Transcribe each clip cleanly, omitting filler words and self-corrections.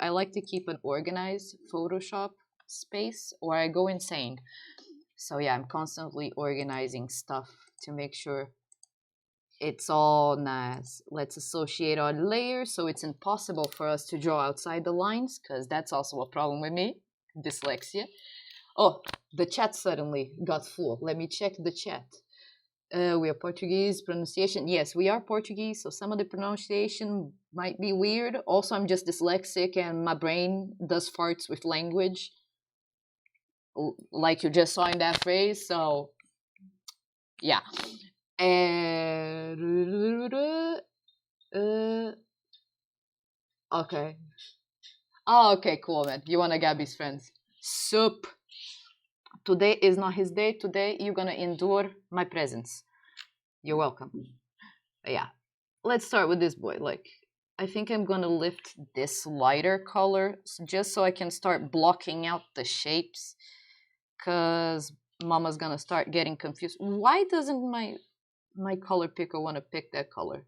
I like to keep an organized Photoshop space or I go insane. So yeah, I'm constantly organizing stuff to make sure it's all nice. Let's associate our layers so it's impossible for us to draw outside the lines, because that's also a problem with me, dyslexia. Oh, the chat suddenly got full. Let me check the chat. We are Portuguese pronunciation. Yes, we are Portuguese, so some of the pronunciation might be weird. Also, I'm just dyslexic and my brain does farts with language, like you just saw in that phrase. So, yeah. Okay. Oh, okay, cool, man. You wanna Gabby's friends. Sup. Today is not his day. Today you're gonna endure my presence. You're welcome. Yeah. Let's start with this boy. Like, I think I'm gonna lift this lighter color just so I can start blocking out the shapes. Cause Mama's gonna start getting confused. Why doesn't my color picker want to pick that color?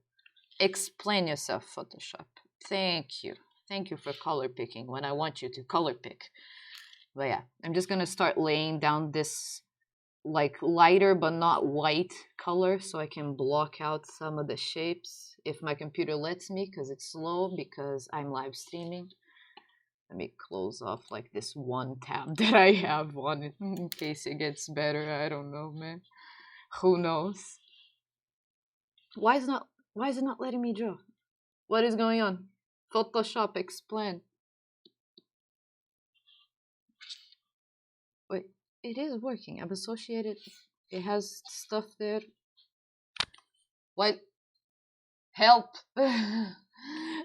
Explain yourself, Photoshop. Thank you. Thank you for color picking when I want you to color pick. But yeah, I'm just gonna start laying down this like lighter but not white color so I can block out some of the shapes if my computer lets me, because it's slow because I'm live streaming. Let me close off like this one tab that I have on it in case it gets better. I don't know, man. Who knows? Why is it not letting me draw? What is going on? Photoshop, explain. Wait, it is working. I've associated. It has stuff there. What? Help!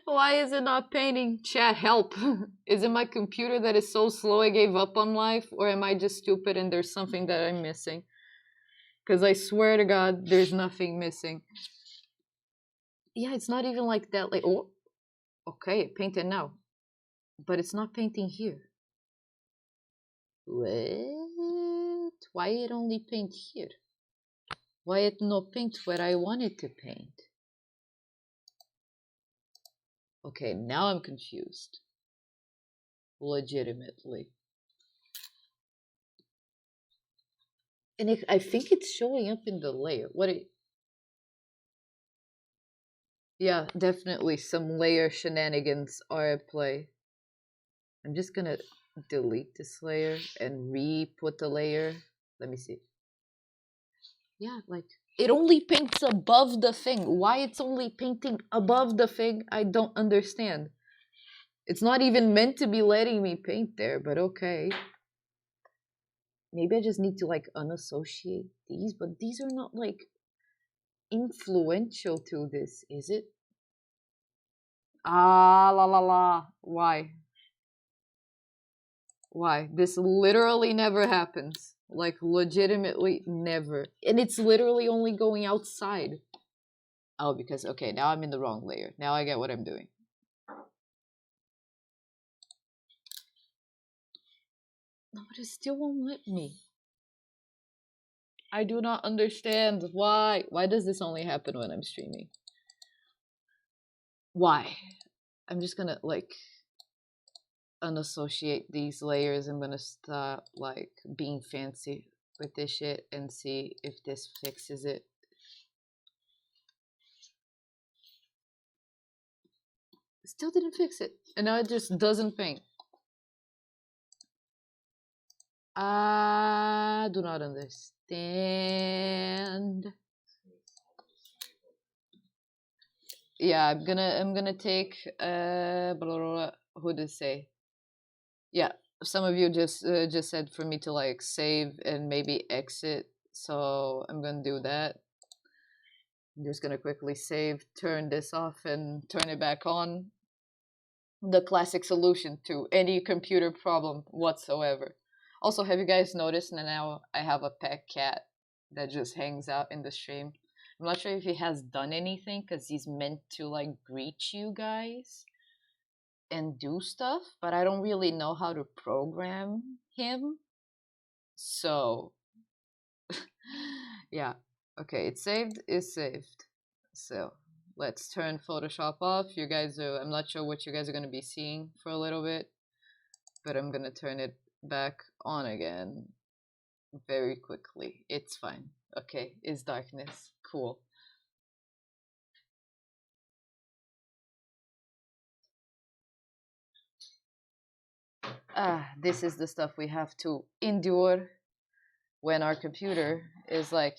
Why is it not painting? Chat, help! Is it my computer that is so slow I gave up on life? Or am I just stupid and there's something that I'm missing? Because I swear to God, there's nothing missing. Yeah, it's not even like that. Like, oh, okay, it painted now. But it's not painting here. What? Why it only paint here? Why it no paint where I wanted to paint? Okay, now I'm confused. Legitimately. And I think it's showing up in the layer. Yeah, definitely some layer shenanigans are at play. I'm just gonna delete this layer and re-put the layer. Let me see. Yeah, like it only paints above the thing. Why it's only painting above the thing, I don't understand. It's not even meant to be letting me paint there, but okay. Maybe I just need to like unassociate these, but these are not like influential to this, is it? Ah, la la la. Why? Why? This literally never happens. Like, legitimately never. And it's literally only going outside. Oh, because, okay, now I'm in the wrong layer. Now I get what I'm doing. No, but it still won't let me. I do not understand. Why? Why does this only happen when I'm streaming? Why? I'm just gonna, like, unassociate these layers. I'm gonna stop, like, being fancy with this shit and see if this fixes it. Still didn't fix it. And now it just doesn't paint. I do not understand. Yeah, I'm gonna take blah, blah, blah, who did say? Yeah, some of you just said for me to like save and maybe exit, so I'm gonna do that. I'm just gonna quickly save, turn this off, and turn it back on. The classic solution to any computer problem whatsoever. Also, have you guys noticed that now I have a pet cat that just hangs out in the stream? I'm not sure if he has done anything because he's meant to like greet you guys and do stuff, but I don't really know how to program him. So, yeah. Okay, it's saved, it's saved. So, let's turn Photoshop off. You guys are, I'm not sure what you guys are going to be seeing for a little bit, but I'm going to turn it back on again very quickly. It's fine. Okay, it's darkness. Cool. This is the stuff we have to endure when our computer is like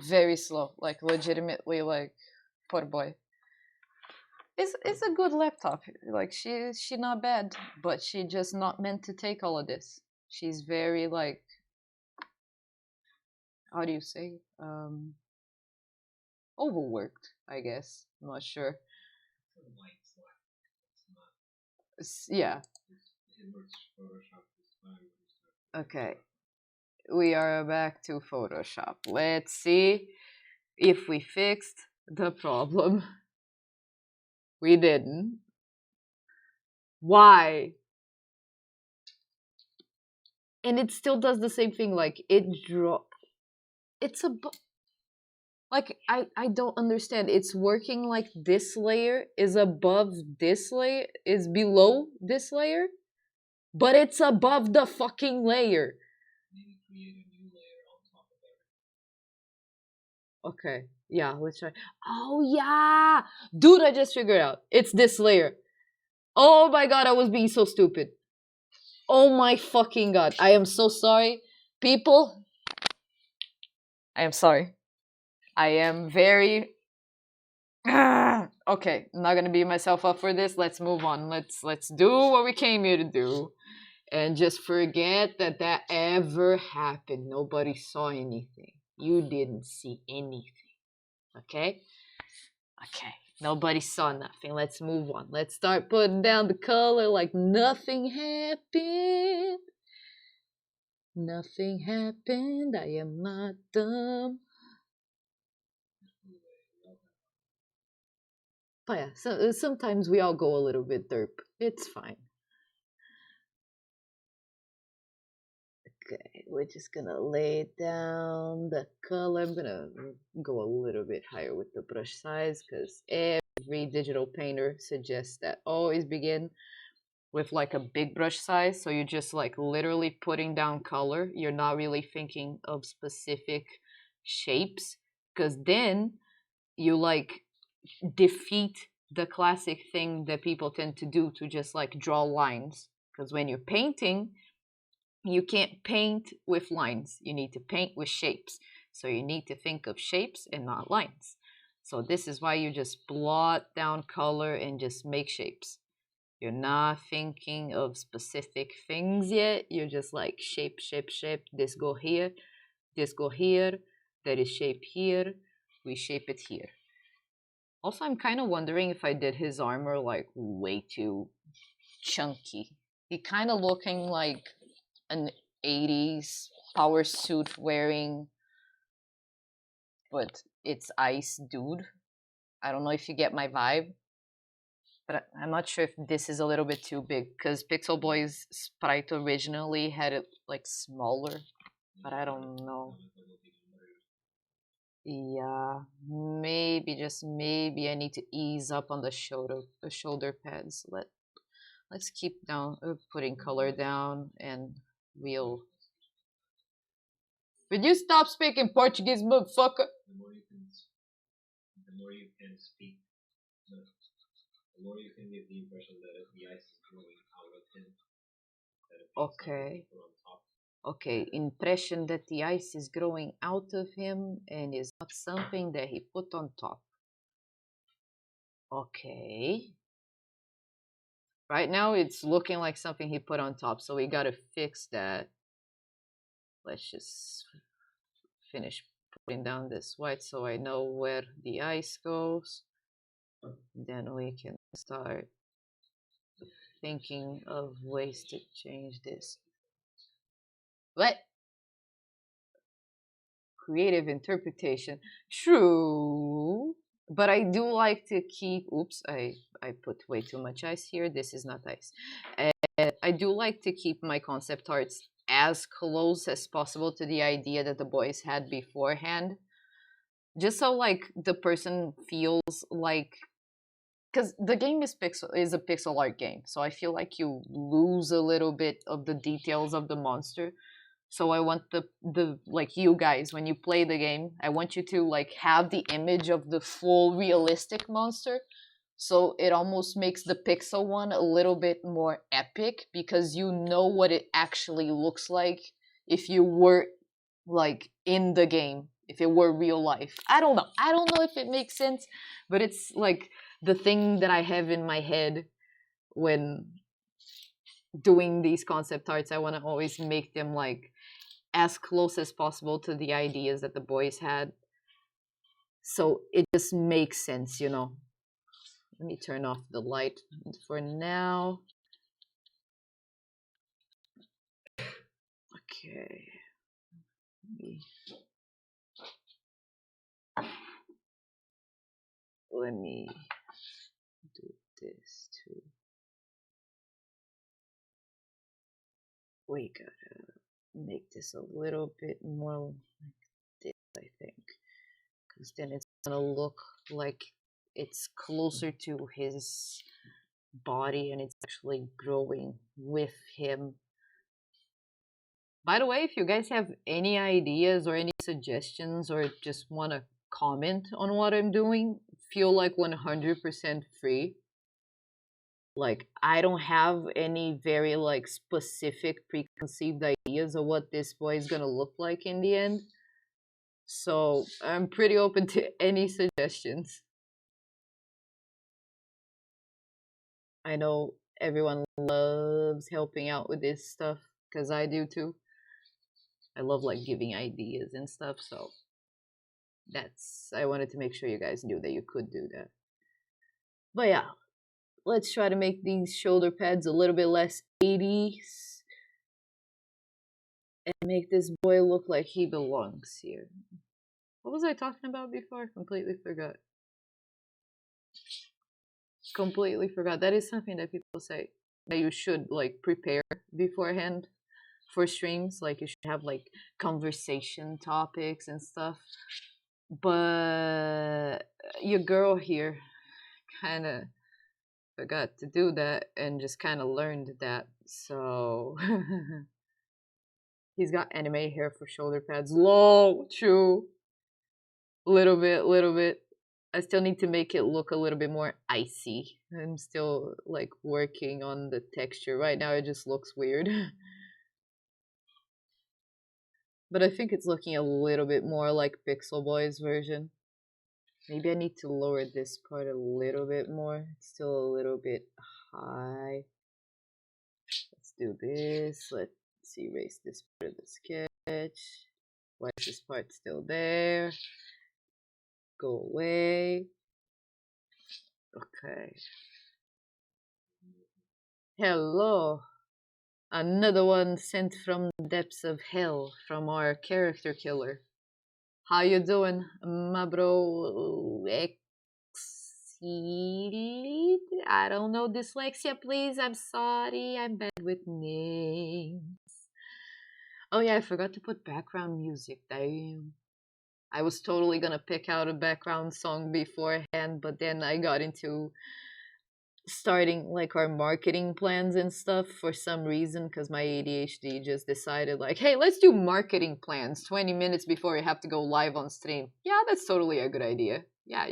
very slow, like legitimately, like, poor boy. It's a good laptop. Like she not bad, but she just not meant to take all of this. She's very like, how do you say, overworked, I guess. I'm not sure. Yeah. Okay. We are back to Photoshop. Let's see if we fixed the problem. We didn't. Why? And it still does the same thing. Like it it's a like I don't understand. It's working like this layer is above this layer, is below this layer, but it's above the fucking layer. Maybe create a new layer on top of everything. Okay, yeah, let's try. Oh yeah, dude, I just figured out. It's this layer. Oh my god, I was being so stupid. Oh my fucking god, I am so sorry, people. I am sorry. I am very okay, I'm not gonna beat myself up for this. Let's move on. Let's do what we came here to do, and just forget that that ever happened. Nobody saw anything. You didn't see anything. Okay. Okay. Nobody saw nothing. Let's move on. Let's start putting down the color like nothing happened. Nothing happened. I am not dumb. But yeah, so, sometimes we all go a little bit derp. It's fine. Okay, we're just gonna lay down the color. I'm gonna go a little bit higher with the brush size because every digital painter suggests that always begin with like a big brush size. So you're just like literally putting down color. You're not really thinking of specific shapes because then you like defeat the classic thing that people tend to do to just like draw lines. Because when you're painting, you can't paint with lines. You need to paint with shapes. So you need to think of shapes and not lines. So this is why you just blot down color and just make shapes. You're not thinking of specific things yet. You're just like shape, shape, shape. This go here. This go here. There is shape here. We shape it here. Also, I'm kind of wondering if I did his armor like way too chunky. He kind of looking like an 80s power suit wearing, but it's ice dude. I don't know if you get my vibe, but I'm not sure if this is a little bit too big because Pixel Boy's sprite originally had it like smaller, but I don't know. Yeah, maybe, just maybe I need to ease up on the shoulder pads. Let's keep down putting color down, and we'll. Would you stop speaking Portuguese, motherfucker? The more you can speak, the more you can give the impression that the ice is growing out of him. Okay. Okay, impression that the ice is growing out of him and is not something that he put on top. Okay. Right now it's looking like something he put on top, so we gotta fix that. Let's just finish putting down this white so I know where the ice goes. Then we can start thinking of ways to change this. What? Creative interpretation. True. But I do like to keep, oops, I put way too much ice here. This is not ice. I do like to keep my concept arts as close as possible to the idea that the boys had beforehand. just so like the person feels like, because the game is a pixel art game, so I feel like you lose a little bit of the details of the monster. So I want the like, you guys, when you play the game, I want you to like have the image of the full realistic monster. So it almost makes the pixel one a little bit more epic, because you know what it actually looks like if you were like in the game, if it were real life. I don't know. I don't know if it makes sense, but it's like the thing that I have in my head when doing these concept arts. I want to always make them like as close as possible to the ideas that the boys had. So it just makes sense, you know. Let me turn off the light for now. Okay. Let me do this too. We gotta make this a little bit more like this, I think, because then it's gonna look like it's closer to his body and it's actually growing with him. By the way, if you guys have any ideas or any suggestions or just want to comment on what I'm doing, feel like 100% free. Like, I don't have any very like specific preconceived ideas of what this boy is gonna look like in the end. So I'm pretty open to any suggestions. I know everyone loves helping out with this stuff, because I do too. I love like giving ideas and stuff, so I wanted to make sure you guys knew that you could do that. But yeah, let's try to make these shoulder pads a little bit less 80s and make this boy look like he belongs here. What was I talking about before? Completely forgot. Completely forgot. That is something that people say that you should like prepare beforehand for streams. Like, you should have like conversation topics and stuff. But your girl here kind of forgot to do that and just kind of learned that. So he's got anime hair for shoulder pads. Lol, true. Little bit. I still need to make it look a little bit more icy. I'm still like working on the texture. Right now it just looks weird. But I think it's looking a little bit more like Pixel Boy's version. Maybe I need to lower this part a little bit more. It's still a little bit high. Let's do this. Let's erase this part of the sketch. Why is this part still there? Go away. Okay. Hello. Another one sent from the depths of hell from our character killer. How you doing, my bro? I don't know dyslexia, please. I'm sorry. I'm bad with names. Oh yeah, I forgot to put background music. Damn. I was totally gonna pick out a background song beforehand, but then I got into starting like our marketing plans and stuff for some reason, because my ADHD just decided like, hey, let's do marketing plans 20 minutes before we have to go live on stream. Yeah, that's totally a good idea. Yeah.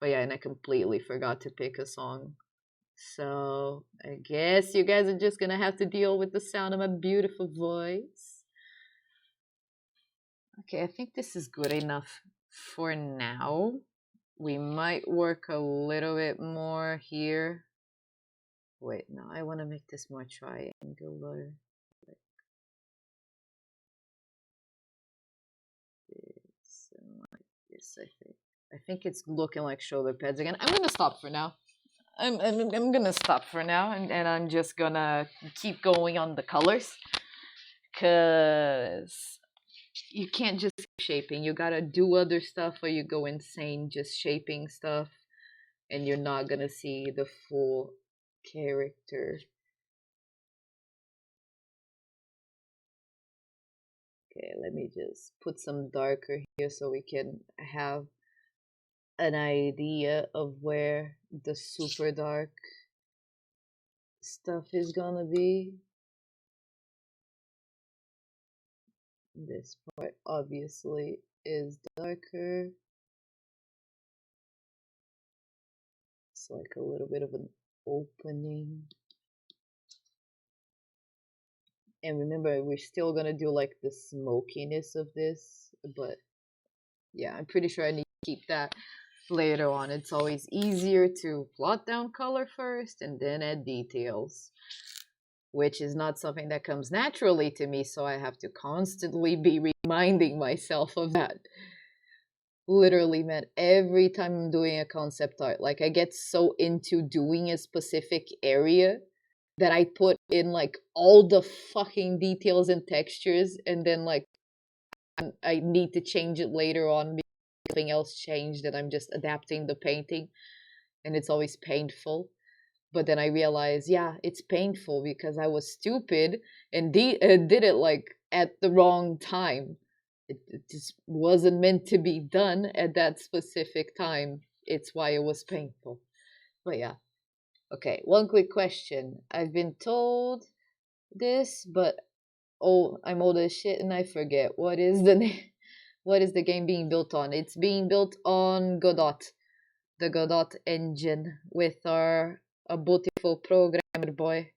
But yeah, and I completely forgot to pick a song. So I guess you guys are just gonna have to deal with the sound of my beautiful voice. Okay, I think this is good enough for now. We might work a little bit more here. Wait, no, I want to make this more triangular. Like this and like this, I think. I think it's looking like shoulder pads again. I'm gonna stop for now. I'm gonna stop for now, and I'm just gonna keep going on the colors, cause you can't just keep shaping. You gotta do other stuff, or you go insane just shaping stuff, and you're not gonna see the full character. Okay, let me just put some darker here so we can have an idea of where the super dark stuff is gonna be. This part obviously is darker. It's like a little bit of an opening. And remember, we're still gonna do like the smokiness of this, but yeah, I'm pretty sure I need to keep that later on. It's always easier to plot down color first and then add details, which is not something that comes naturally to me, so I have to constantly be reminding myself of that. Literally, man, every time I'm doing a concept art, like I get so into doing a specific area that I put in like all the fucking details and textures, and then like I need to change it later on because something else changed and I'm just adapting the painting, and it's always painful. But then I realize, yeah, it's painful because I was stupid and did it like at the wrong time. It just wasn't meant to be done at that specific time. It's why it was painful. But yeah. Okay, one quick question. I've been told this, but oh, I'm old as shit and I forget. What is the name? What is the game being built on? It's being built on Godot, the Godot engine, with our a beautiful programmer boy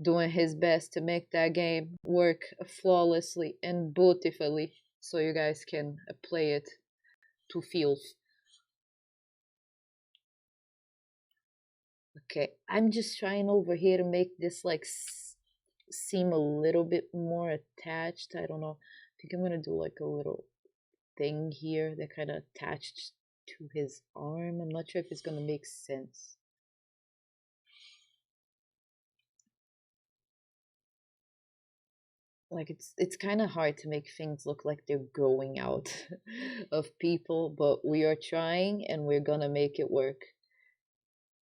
doing his best to make that game work flawlessly and beautifully, so you guys can play it to feel. Okay, I'm just trying over here to make this like seem a little bit more attached. I don't know. I think I'm gonna do like a little thing here that kind of attached to his arm. I'm not sure if it's gonna make sense. Like it's kind of hard to make things look like they're growing out of people, but we are trying and we're gonna make it work,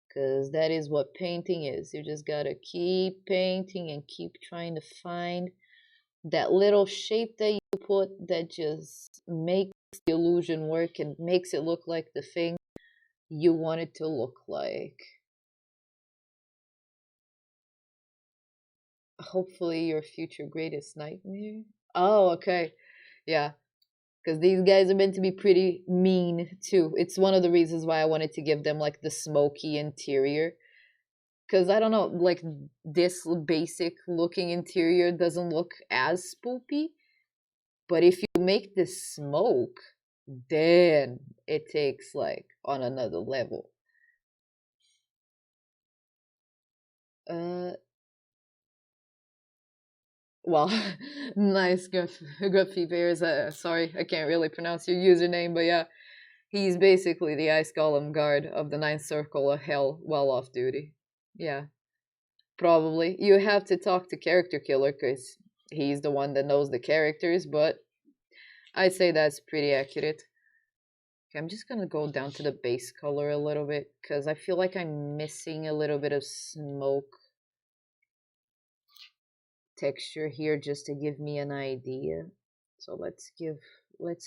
because that is what painting is. You just gotta keep painting and keep trying to find that little shape that you put that just makes the illusion work and makes it look like the thing you want it to look like. Hopefully your future greatest nightmare. Oh, okay. Yeah, because these guys are meant to be pretty mean too. It's one of the reasons why I wanted to give them like the smoky interior. Because I don't know, like this basic looking interior doesn't look as spoopy. But if you make this smoke, then it takes like on another level. Uh, well, nice Guffy Bears. Sorry, I can't really pronounce your username, but yeah, he's basically the Ice Golem guard of the Ninth Circle of Hell while off duty. Yeah, probably. You have to talk to Character Killer because he's the one that knows the characters, but I'd say that's pretty accurate. Okay, I'm just gonna go down to the base color a little bit because I feel like I'm missing a little bit of smoke texture here just to give me an idea. So let's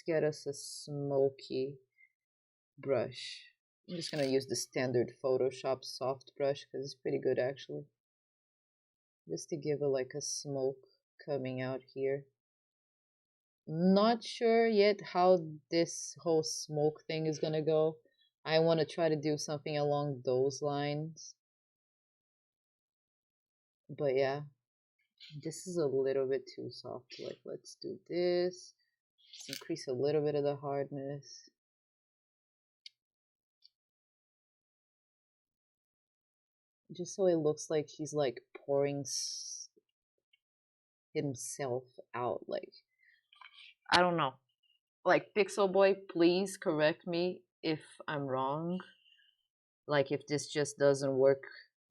get us a smoky brush. I'm just gonna use the standard Photoshop soft brush because it's pretty good actually. Just to give it like a smoke coming out here. Not sure yet how this whole smoke thing is gonna go. I want to try to do something along those lines. But yeah, this is a little bit too soft. Like, let's do this. Let's increase a little bit of the hardness. Just so it looks like he's like pouring himself out. Like, I don't know. Like, Pixel Boy, please correct me if I'm wrong. Like, if this just doesn't work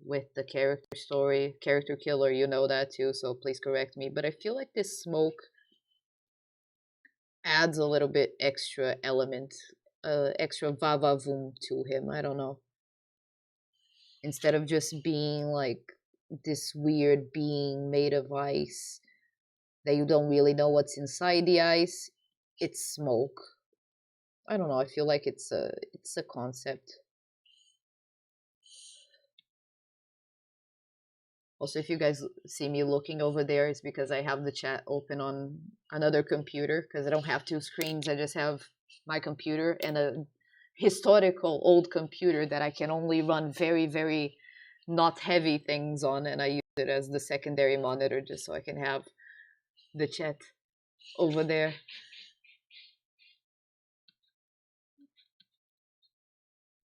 with the character story. Character Killer, you know that too, so please correct me. But I feel like this smoke adds a little bit extra element, extra va-va-voom to him. I don't know. Instead of just being like this weird being made of ice, that you don't really know what's inside the ice. It's smoke. I don't know. I feel like it's a concept. Also, if you guys see me looking over there, it's because I have the chat open on another computer because I don't have two screens. I just have my computer and a historical old computer that I can only run very, very not heavy things on, and I use it as the secondary monitor just so I can have the chat over there.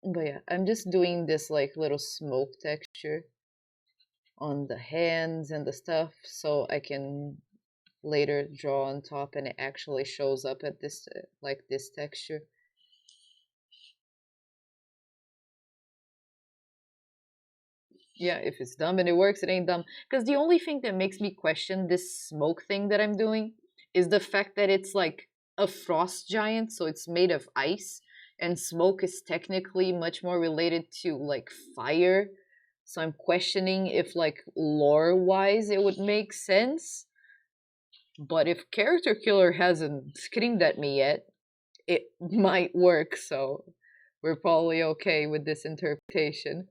But yeah, I'm just doing this like little smoke texture on the hands and the stuff so I can later draw on top and it actually shows up at this like this texture. Yeah, if it's dumb and it works, it ain't dumb. Because the only thing that makes me question this smoke thing that I'm doing is the fact that it's like a frost giant, so it's made of ice, and smoke is technically much more related to like fire. So I'm questioning if like lore wise it would make sense. But if Character Killer hasn't screamed at me yet, it might work, so we're probably okay with this interpretation.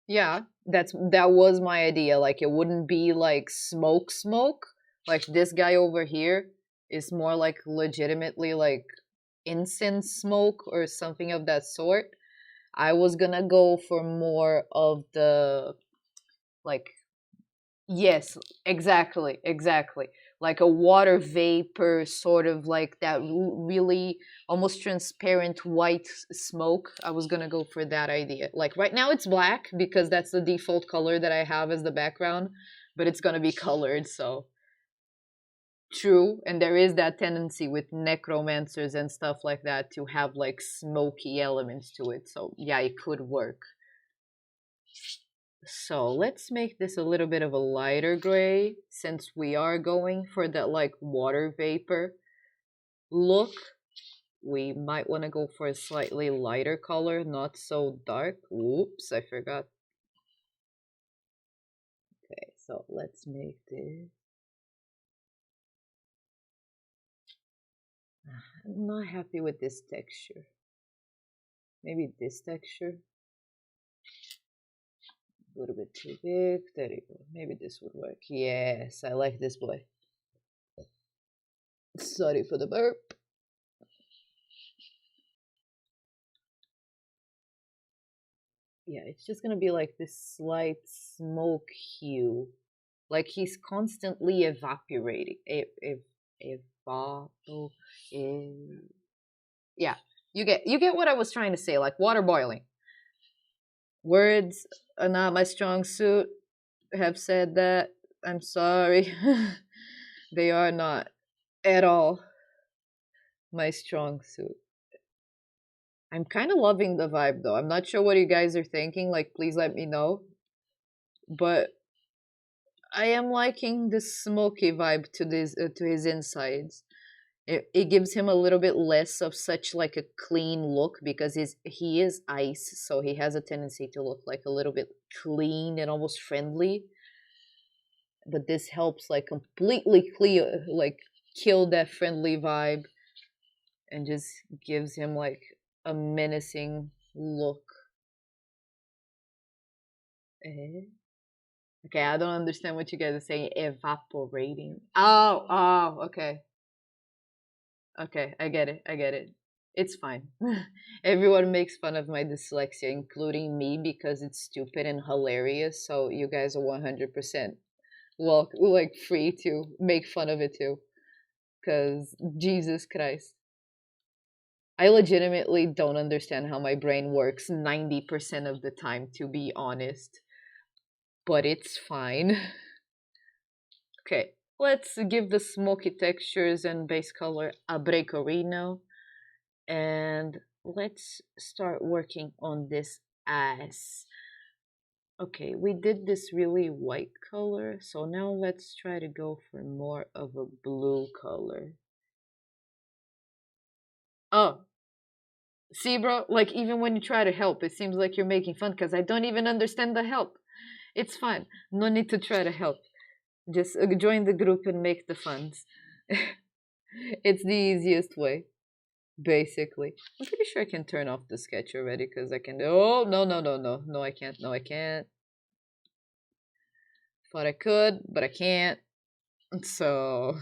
Yeah, that was my idea. Like it wouldn't be like smoke. Like this guy over here is more like legitimately like incense smoke or something of that sort. I was gonna go for more of the like yes, exactly. Like a water vapor, sort of like that really almost transparent white smoke. I was gonna go for that idea. Like right now it's black because that's the default color that I have as the background, but it's gonna be colored, so true. And there is that tendency with necromancers and stuff like that to have like smoky elements to it. So yeah, it could work. So let's make this a little bit of a lighter gray since we are going for that like water vapor look. We might want to go for a slightly lighter color, not so dark. Oops, I forgot. Okay, so let's make this. I'm not happy with this texture. Maybe this texture. A little bit too big. There you go. Maybe this would work. Yes, I like this boy. Sorry for the burp. Yeah, it's just gonna be like this slight smoke hue. Like he's constantly evaporating. Evapo. Yeah, you get what I was trying to say. Like water boiling. Words are not my strong suit. Have said that. I'm sorry. They are not at all my strong suit. I'm kind of loving the vibe though. I'm not sure what you guys are thinking. Like, please let me know. But I am liking this smoky vibe to his insides. It gives him a little bit less of such like a clean look because he is ice, so he has a tendency to look like a little bit clean and almost friendly. But this helps like completely clear like kill that friendly vibe and just gives him like a menacing look. Eh? Okay, I don't understand what you guys are saying. Evaporating. Okay. Okay, I get it. It's fine. Everyone makes fun of my dyslexia, including me, because it's stupid and hilarious. So you guys are 100% well, like free to make fun of it too. Because Jesus Christ. I legitimately don't understand how my brain works 90% of the time, to be honest. But it's fine. Okay, let's give the smoky textures and base color a breakorino. And let's start working on this ass. Okay, we did this really white color, so now let's try to go for more of a blue color. Oh, See, bro, like even when you try to help, it seems like you're making fun because I don't even understand the help. It's fine. No need to try to help. Just join the group and make the funds. It's the easiest way, basically. I'm pretty sure I can turn off the sketch already because I can. Oh, no, no, no, no. No, I can't. No, I can't. Thought I could, but I can't. So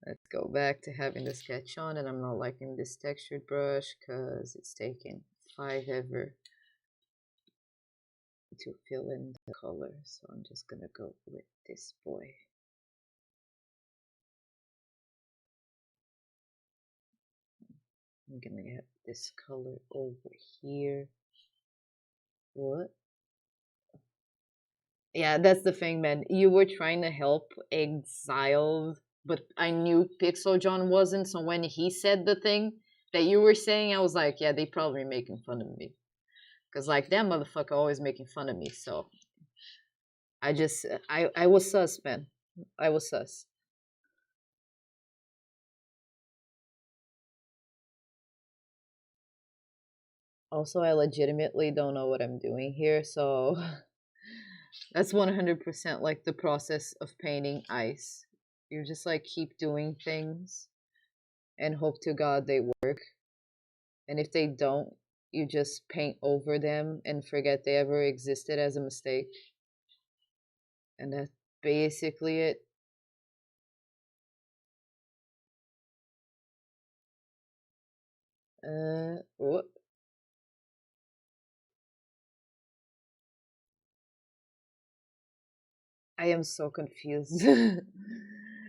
let's go back to having the sketch on, and I'm not liking this textured brush because it's taking 5 ever to fill in the color. So I'm just gonna go with this boy. I'm gonna get this color over here. What? Yeah, that's the thing, man. You were trying to help Exiled, but I knew Pixel John wasn't. So when he said the thing that you were saying, I was like, yeah, they probably making fun of me. Because, like, that motherfucker always making fun of me. So I was sus, man. I was sus. Also, I legitimately don't know what I'm doing here. So that's 100% like the process of painting ice. You just like keep doing things and hope to God they work. And if they don't, you just paint over them and forget they ever existed as a mistake. And that's basically it. Whoop. I am so confused.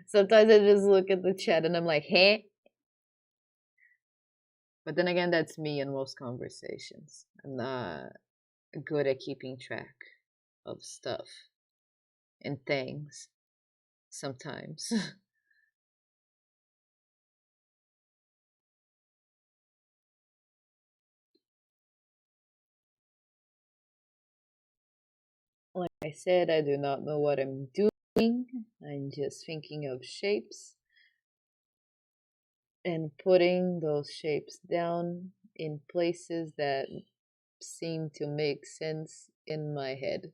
Sometimes I just look at the chat and I'm like, hey. But then again, that's me in most conversations. I'm not good at keeping track of stuff and things sometimes. Like I said, I do not know what I'm doing. I'm just thinking of shapes and putting those shapes down in places that seem to make sense in my head.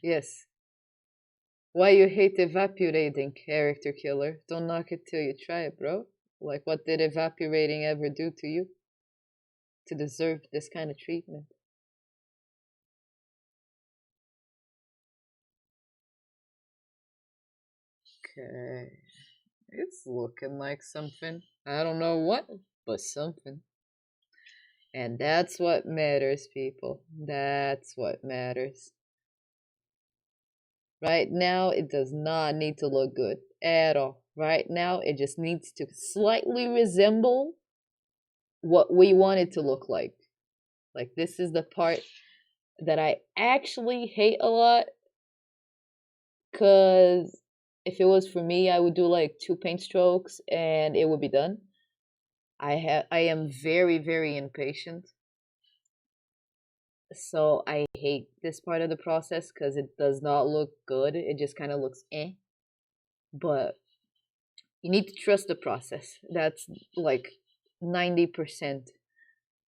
Yes. Why you hate evaporating, character killer? Don't knock it till you try it, bro. Like, what did evaporating ever do to you to deserve this kind of treatment? Okay. It's looking like something. I don't know what, but something. And that's what matters, people. That's what matters. Right now, it does not need to look good at all. Right now, it just needs to slightly resemble what we want it to look like. Like, this is the part that I actually hate a lot, because if it was for me, I would do like 2 paint strokes and it would be done. I am very, very impatient. So I hate this part of the process because it does not look good. It just kind of looks eh. But you need to trust the process. That's like 90%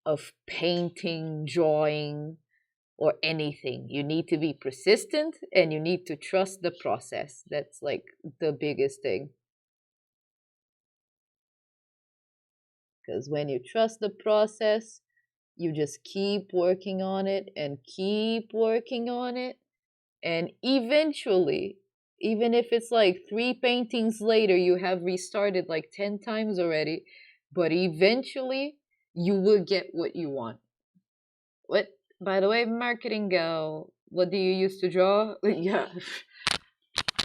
of painting, drawing, or anything. You need to be persistent and you need to trust the process. That's like the biggest thing. Because when you trust the process, you just keep working on it and keep working on it. And eventually, even if it's like 3 paintings later, you have restarted like 10 times already, but eventually you will get what you want. What, by the way, marketing gal, what do you use to draw? Yeah.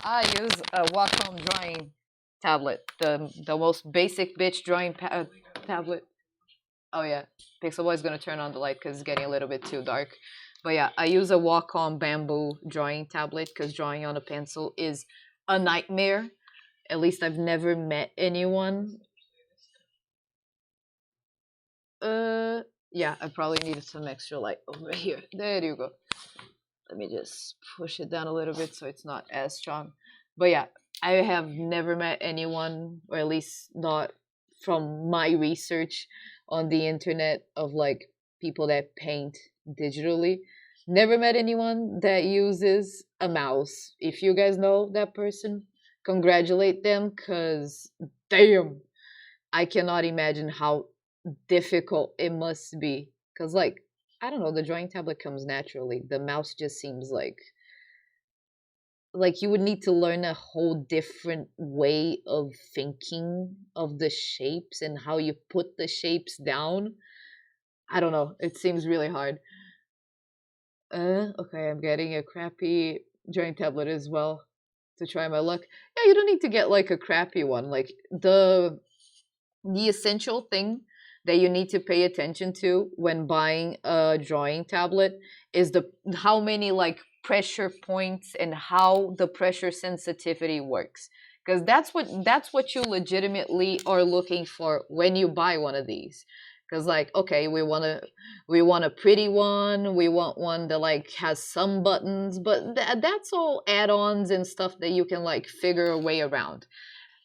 I use a Wacom drawing tablet, the most basic bitch drawing tablet. Oh yeah, Pixel Boy's gonna turn on the light because it's getting a little bit too dark. But yeah, I use a Wacom bamboo drawing tablet because drawing on a pencil is a nightmare. At least I've never met anyone. Yeah, I probably needed some extra light over here. There you go. Let me just push it down a little bit so it's not as strong. But yeah, I have never met anyone, or at least not from my research on the internet, of like people that paint digitally. Never met anyone that uses a mouse. If you guys know that person, congratulate them, because damn, I cannot imagine how difficult it must be. Because, like, I don't know, the drawing tablet comes naturally. The mouse just seems like you would need to learn a whole different way of thinking of the shapes and how you put the shapes down. I don't know. It seems really hard. Okay, I'm getting a crappy drawing tablet as well to try my luck. Yeah, you don't need to get like a crappy one. Like the essential thing that you need to pay attention to when buying a drawing tablet is the how many like pressure points and how the pressure sensitivity works, because that's what you legitimately are looking for when you buy one of these. Because like, okay, we want a pretty one, we want one that like has some buttons, but that's all add-ons and stuff that you can like figure a way around.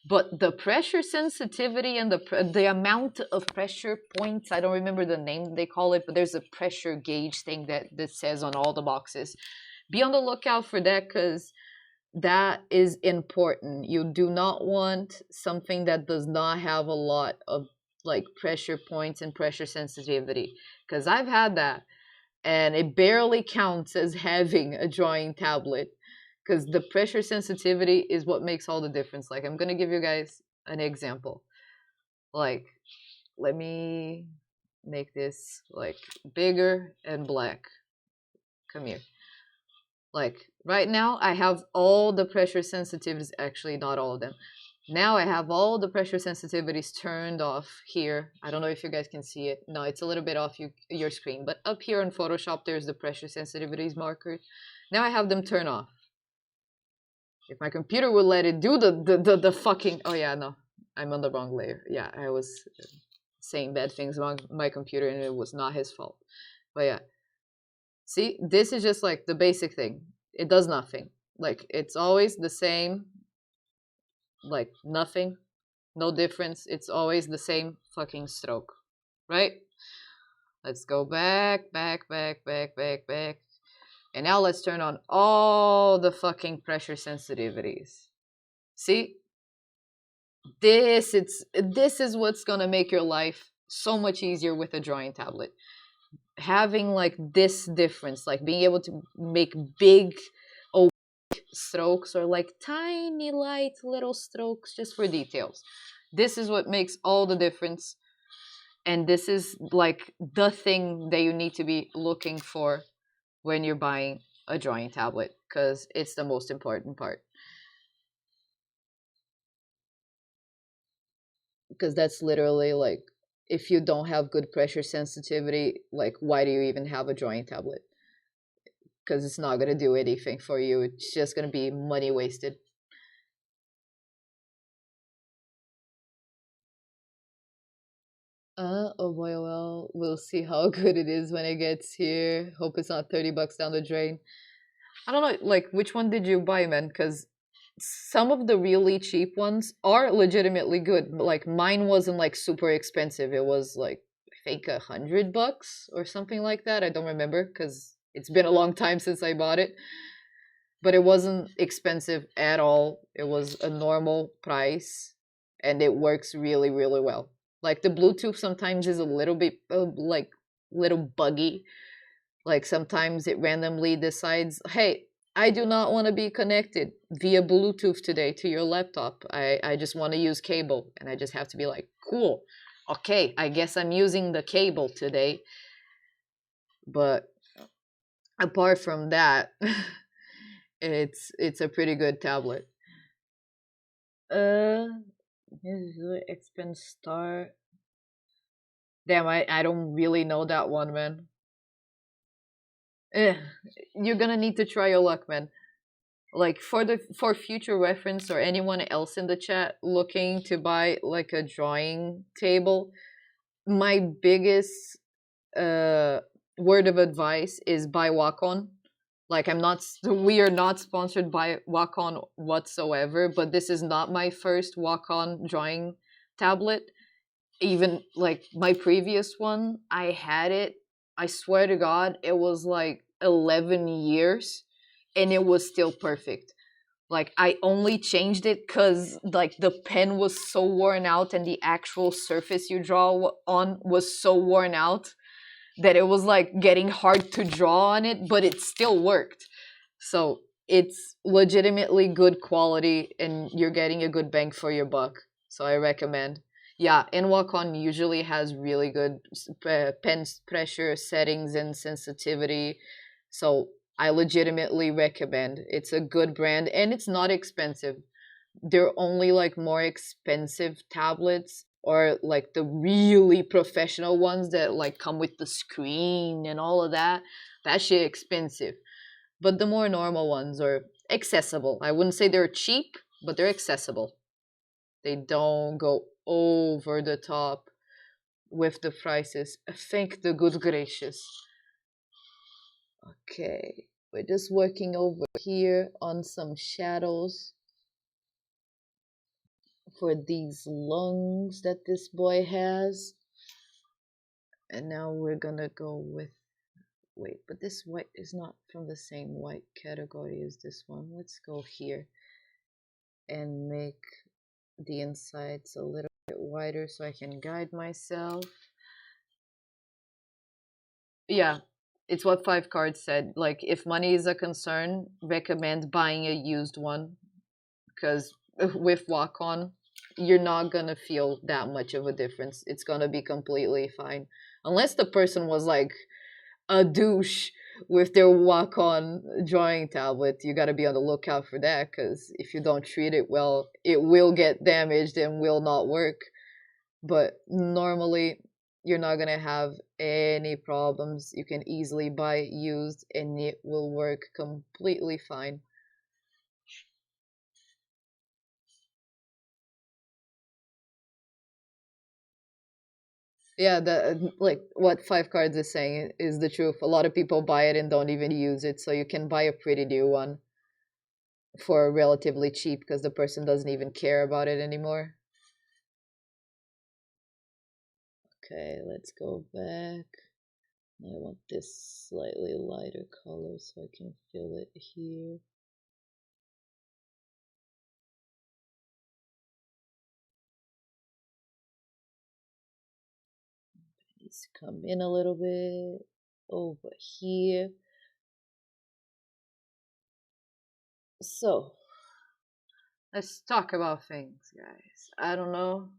But the pressure sensitivity and the amount of pressure points, I don't remember the name they call it, but there's a pressure gauge thing that says on all the boxes. Be on the lookout for that, because that is important. You do not want something that does not have a lot of like pressure points and pressure sensitivity, because I've had that and it barely counts as having a drawing tablet, because the pressure sensitivity is what makes all the difference. Like, I'm gonna give you guys an example. Like, let me make this like bigger and black. Come here. Like, right now I have all the pressure sensitivities, actually not all of them. Now I have all the pressure sensitivities turned off here. I don't know if you guys can see it. No, it's a little bit off your screen, but up here in Photoshop there's the pressure sensitivities marker. Now I have them turned off. If my computer would let it do the fucking... Oh yeah, no. I'm on the wrong layer. Yeah, I was saying bad things about my computer and it was not his fault. But yeah. See, this is just like the basic thing. It does nothing. Like, it's always the same. Like, nothing. No difference. It's always the same fucking stroke. Right? Let's go back, back, back, back, back, back. And now let's turn on all the fucking pressure sensitivities. See? This is what's gonna make your life so much easier with a drawing tablet. Having like this difference, like being able to make big strokes or like tiny light little strokes just for details. This is what makes all the difference. And this is like the thing that you need to be looking for when you're buying a drawing tablet, because it's the most important part. Because that's literally like, if you don't have good pressure sensitivity, like, why do you even have a drawing tablet? Because it's not going to do anything for you. It's just going to be money wasted. Oh boy, well, we'll see how good it is when it gets here. Hope it's not $30 down the drain. I don't know, like, which one did you buy, man? Because some of the really cheap ones are legitimately good. Like, mine wasn't like super expensive. It was like, I think $100 or something like that. I don't remember because it's been a long time since I bought it. But it wasn't expensive at all. It was a normal price, and it works really, really well. Like, the Bluetooth sometimes is a little bit like little buggy. Like, sometimes it randomly decides, hey, I do not want to be connected via Bluetooth today to your laptop. I just want to use cable. And I just have to be like, cool. Okay, I guess I'm using the cable today. But apart from that, it's a pretty good tablet. Expense star. Damn, I don't really know that one, man. You're gonna need to try your luck, man. Like, for future reference, or anyone else in the chat looking to buy like a drawing table, my biggest word of advice is buy Wacom. Like we are not sponsored by Wacom whatsoever, but this is not my first Wacom drawing tablet. Even like my previous one, I had it. I swear to God, it was like 11 years and it was still perfect. Like I only changed it because like the pen was so worn out and the actual surface you draw on was so worn out that it was like getting hard to draw on it, but it still worked. So it's legitimately good quality and you're getting a good bang for your buck. So I recommend. Yeah, and Wacom usually has really good pen pressure settings and sensitivity. So I legitimately recommend. It's a good brand and it's not expensive. They're only like more expensive tablets or like the really professional ones that like come with the screen and all of that. That shit expensive. But the more normal ones are accessible. I wouldn't say they're cheap, but they're accessible. They don't go over the top with the prices. Thank the good gracious. Okay, we're just working over here on some shadows for these lungs that this boy has. And now we're gonna go with, wait, but this white is not from the same white category as this one. Let's go here and make the insides a little bit wider so I can guide myself. Yeah, it's what 5 cards said. Like, if money is a concern, recommend buying a used one because with Wacom, you're not gonna feel that much of a difference. It's gonna be completely fine. Unless the person was like a douche with their Wacom drawing tablet, you gotta be on the lookout for that because if you don't treat it well, it will get damaged and will not work. But normally, you're not gonna have any problems. You can easily buy it used and it will work completely fine. Yeah, the like what 5 cards is saying is the truth. A lot of people buy it and don't even use it, so you can buy a pretty new one for relatively cheap because the person doesn't even care about it anymore. Okay, let's go back. I want this slightly lighter color so I can feel it here. Let's come in a little bit over here. So, let's talk about things, guys. I don't know.